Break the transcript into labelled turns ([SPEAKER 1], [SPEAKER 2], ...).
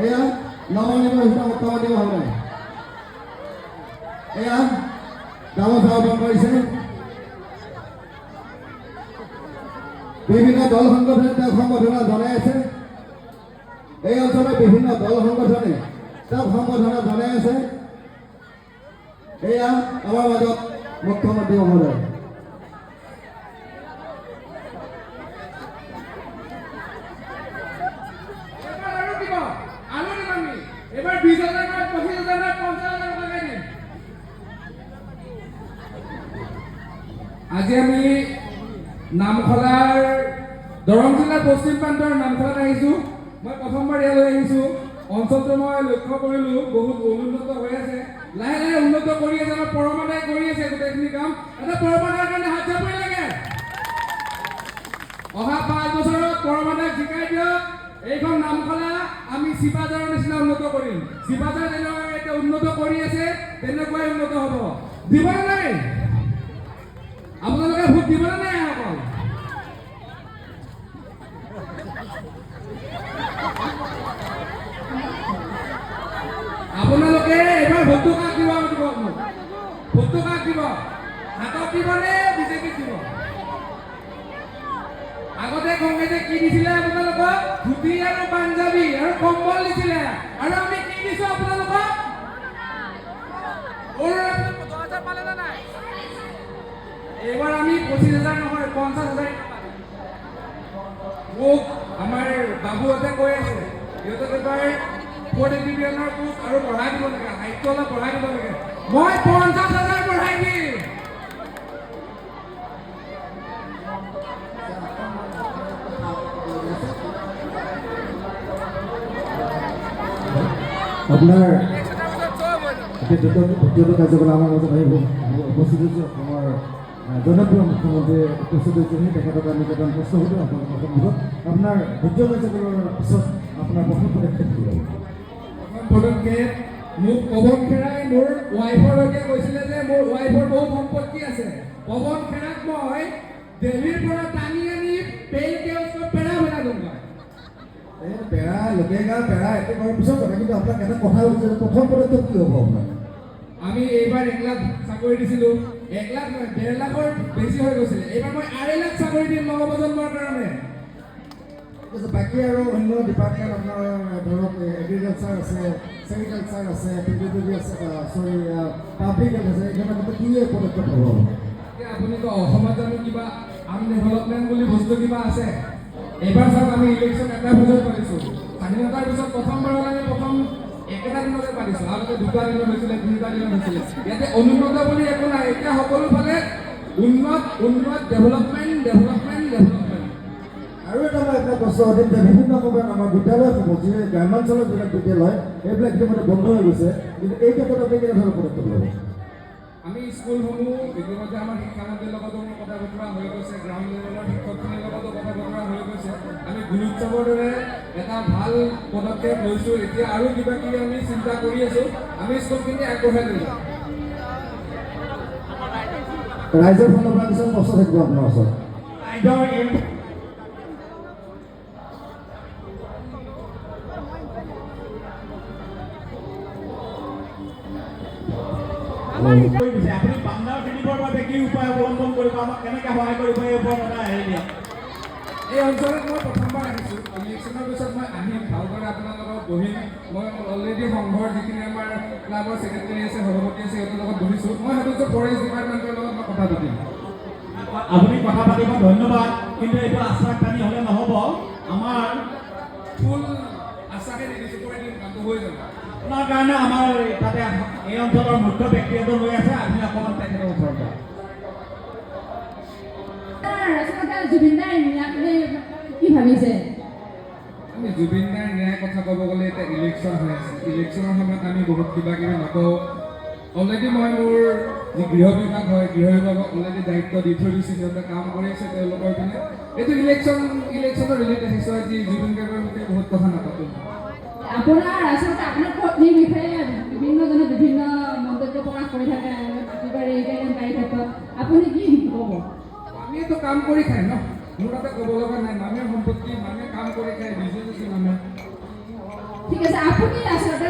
[SPEAKER 1] এয়া নৱনিৰ্বাচিত মুখ্যমন্ত্ৰী মহোদয় এয়া গামোচা অৰ্পণ কৰিছে। বিভিন্ন দল সংগঠনে তেওঁক সম্বৰ্ধনা জনাই আছে। এই অঞ্চলৰ বিভিন্ন দল সংগঠনে তেওঁক সম্বৰ্ধনা জনাই আছে। এয়া আমাৰ মাজত মুখ্যমন্ত্ৰী মহোদয়।
[SPEAKER 2] আজি আমি নামখলাৰ দৰং জিলাৰ পশ্চিম প্ৰান্তৰ নামখলাত আহিছোঁ। মই প্ৰথমবাৰ ইয়ালৈ আহিছোঁ। অঞ্চলটো মই লক্ষ্য কৰিলোঁ বহুত অনুন্নত হৈ আছে, লাহে লাহে উন্নত কৰি আছে। আমাৰ পৰমাদাই কৰি আছে গোটেইখিনি কাম। এটা পৰমাদাৰ কাৰণে হাত চাপৰি লাগে। অহা 5 বছৰত পৰমাদাক জিকাই দিয়ক। এইখন নামখলা আমি চিপাঝাৰৰ নিচিনা উন্নত কৰিম। চিপাঝাৰ যেনেকৈ এতিয়া উন্নত কৰি আছে তেনেকুৱাই উন্নত হ'ব। দিবনে নাই? আপোনালোকে ভোট দিবনে নাই? অকল আপোনালোকে এবাৰ ভোটটো কাক দিব? ভোটটো কাক দিব? হাতত দিবনে বিজেপিক দিব? আগতে কংগ্ৰেছে কি দিছিলে আপোনালোকক? ধুতি আৰু পাঞ্জাবী আৰু কম্বল দিছিলে। আৰু আমি কি দিছো আপোনালোকক? এইবাৰ আমি 25,000 নহয় 50,000 মোক আমাৰ বাবুহঁতে কৈ আছে সিহঁতক এবাৰ 40 বিলিয়নৰ পোষ্ট আৰু বঢ়াই দিব লাগে, সাহিত্য অলপ বঢ়াই দিব লাগে। মই 50,000 বঢ়াই দিম।
[SPEAKER 1] আপোনাৰ দ্বিতীয়টো কাৰ্যকলাপ আমাৰ মাজত আহিব উপস্থিত হৈছে অসমৰ জনপ্ৰিয় মুখ্যমন্ত্ৰী উপস্থিত হৈছেহি। তেখেতক আমি কেইটামান প্ৰশ্ন সুধোঁ আপোনালোকৰ সন্মুখত। আপোনাৰ দ্বিতীয় কাৰ্যকলাপৰ পিছত আপোনাৰ প্ৰথম পদক্ষেপ কি হ'ব?
[SPEAKER 2] প্ৰথম পদক্ষেপ মোক পৱন খেৰাই মোৰ ৱাইফৰলৈকে কৈছিলে যে মোৰ ৱাইফৰ বহুত সম্পত্তি আছে। পৱন খেৰাক মই দিল্লীৰ পৰা টানি আনি পেইকে ওচৰত পেৰা বনাই দিম।
[SPEAKER 1] পেৰা লোকেগা পেৰা এইটো কৰাৰ পিছত কথা, কিন্তু আপোনাক এটা কথা হৈছে প্ৰথম পদক্ষেপ কি হ'ব আপোনাৰ?
[SPEAKER 2] আমি এইবাৰ 1 লাখ চাকৰি দিছিলোঁ। 1 লাখ নহয় 1.5 লাখৰ বেছি হৈ গৈছিলে। এইবাৰ মই 2.5 লাখ চাকৰি দিম নৱপ্ৰজন্মৰ কাৰণে।
[SPEAKER 1] বাকী আৰু অন্য ডিপাৰ্টমেণ্ট আপোনাৰ ধৰক এগ্ৰিকালচাৰ আছে, চেৰিকালচাৰ আছে, পিডব্লিউডি আছে, পাব্লিক আছে, এইখনত কি পদক্ষেপ হ'ব?
[SPEAKER 2] এতিয়া আপুনি অসমত জানো কিবা আৰ্ম ডেভেলপমেণ্ট বুলি বস্তু কিবা আছে? এইবাৰ চাওক আমি ইলেকশ্যন এটা বছৰ পাতিছোঁ। স্বাধীনতাৰ পিছত প্ৰথমবাৰত আমি প্ৰথম একেটা দিনতে পাতিছোঁ। আগতে 2টা দিনত হৈছিলে, 3টা দিনত হৈছিলে। ইয়াতে অনুন্নত বুলি একো নাই। এতিয়া সকলোফালে উন্নত ডেভেলপমেণ্ট।
[SPEAKER 1] আৰু এটা মই এটা প্ৰশ্ন সুধিম যে বিভিন্ন সময়ত আমাৰ বিদ্যালয়সমূহ যি গ্ৰামাঞ্চলৰ যিবিলাক বিদ্যালয় এইবিলাক ইতিমধ্যে বন্ধ হৈ গৈছে, কিন্তু এই ক্ষেত্ৰত আপুনি কেনেধৰণৰ পদক্ষেপ ল'ব?
[SPEAKER 2] আমি স্কুলসমূহ ইতিমধ্যে আমাৰ শিক্ষামন্ত্ৰীৰ লগতো কথা বতৰা হৈ গৈছে, গ্ৰাউণ্ড লেভেলৰ শিক্ষকখিনিৰ লগতো কথা বতৰা হৈ গৈছে। আমি গুণোৎসৱৰ দৰে এটা ভাল পদক্ষেপ লৈছোঁ। এতিয়া আৰু কিবা কিবি আমি চিন্তা কৰি আছোঁ। আমি স্কুলখিনি আগবঢ়াই লৈ যাম।
[SPEAKER 1] ৰাইজৰ ফালৰ পৰা কিছুমান প্ৰশ্ন থাকিব আপোনাৰ ওচৰত।
[SPEAKER 3] আপুনি বান্দাৰ খেলিবৰ বাবে কি উপায় অৱলম্বন কৰিব, আমাক কেনেকৈ সহায় কৰিব এই ওপৰত এটা হেৰি দিয়ক।
[SPEAKER 2] এই অঞ্চলত মই প্ৰথমবাৰ আহিছোঁ। ইলেকশ্যনৰ পিছত মই আহিম, ভালদৰে আপোনাৰ লগত বহিম। মই অলৰেডি সংঘৰ যিখিনি আমাৰ ক্লাবৰ ছেক্ৰেটাৰী আছে, সভাপতি আছে, সিহঁতৰ লগত বহিছোঁ। মই ভাবিছোঁ ফৰেষ্ট ডিপাৰ্টমেণ্টৰ লগত মই কথা পাতিম।
[SPEAKER 3] আপুনি কথা পাতিব, ধন্যবাদ। কিন্তু এইটো আশ্বাস টানি হ'লে নহ'ব। আমাৰ
[SPEAKER 2] ফুল আশ্বাসে দি দিছোঁ, কৰি দিম, কামটো হৈ যাব।
[SPEAKER 3] আপোনাৰ কাৰণে আমাৰ তাতে এই অঞ্চলৰ মুখ্য ব্যক্তি এজন লৈ আছে, আপুনি অকণমান তেখেতৰ ওচৰত যাওক।
[SPEAKER 4] জুবিন দাৰ কি ভাবিছে?
[SPEAKER 2] আমি জুবিন দাৰ ন্যায় কথা ক'ব গ'লে এতিয়া ইলেকশ্যন হৈ আছে। ইলেকশ্যনৰ সময়ত আমি বহুত কিবা কিবি নকওঁ। অলৰেডি মই মোৰ যি গৃহ বিভাগ হয়, গৃহ বিভাগক অলৰেডি দায়িত্ব দি থৈ দিছোঁ। সিহঁতে কাম কৰি আছে তেওঁলোকৰ পিনে। এইটো ইলেকশ্যনৰ ৰিলেটেড হিচাপে যি জুবিন গাৰ্গৰ বিষয়ে বহুত কথা নাপাতোঁ।
[SPEAKER 4] আপোনাৰ আচলতে আপোনাৰ পত্নীৰ বিষয়ে বিভিন্নজনে বিভিন্ন মন্তব্য প্ৰকাশ কৰি থাকে প্ৰতিবাৰে এই ক্ষেত্ৰত আপুনি কি ক'ব?
[SPEAKER 2] আমিতো কাম কৰি খাই ন, মোৰ তাতে ক'ব লগা নাই। মানুহে সম্পত্তি, মানুহে কাম কৰি খাই, বিজনেছ আছে মানুহে।
[SPEAKER 4] ঠিক আছে আপুনি আচলতে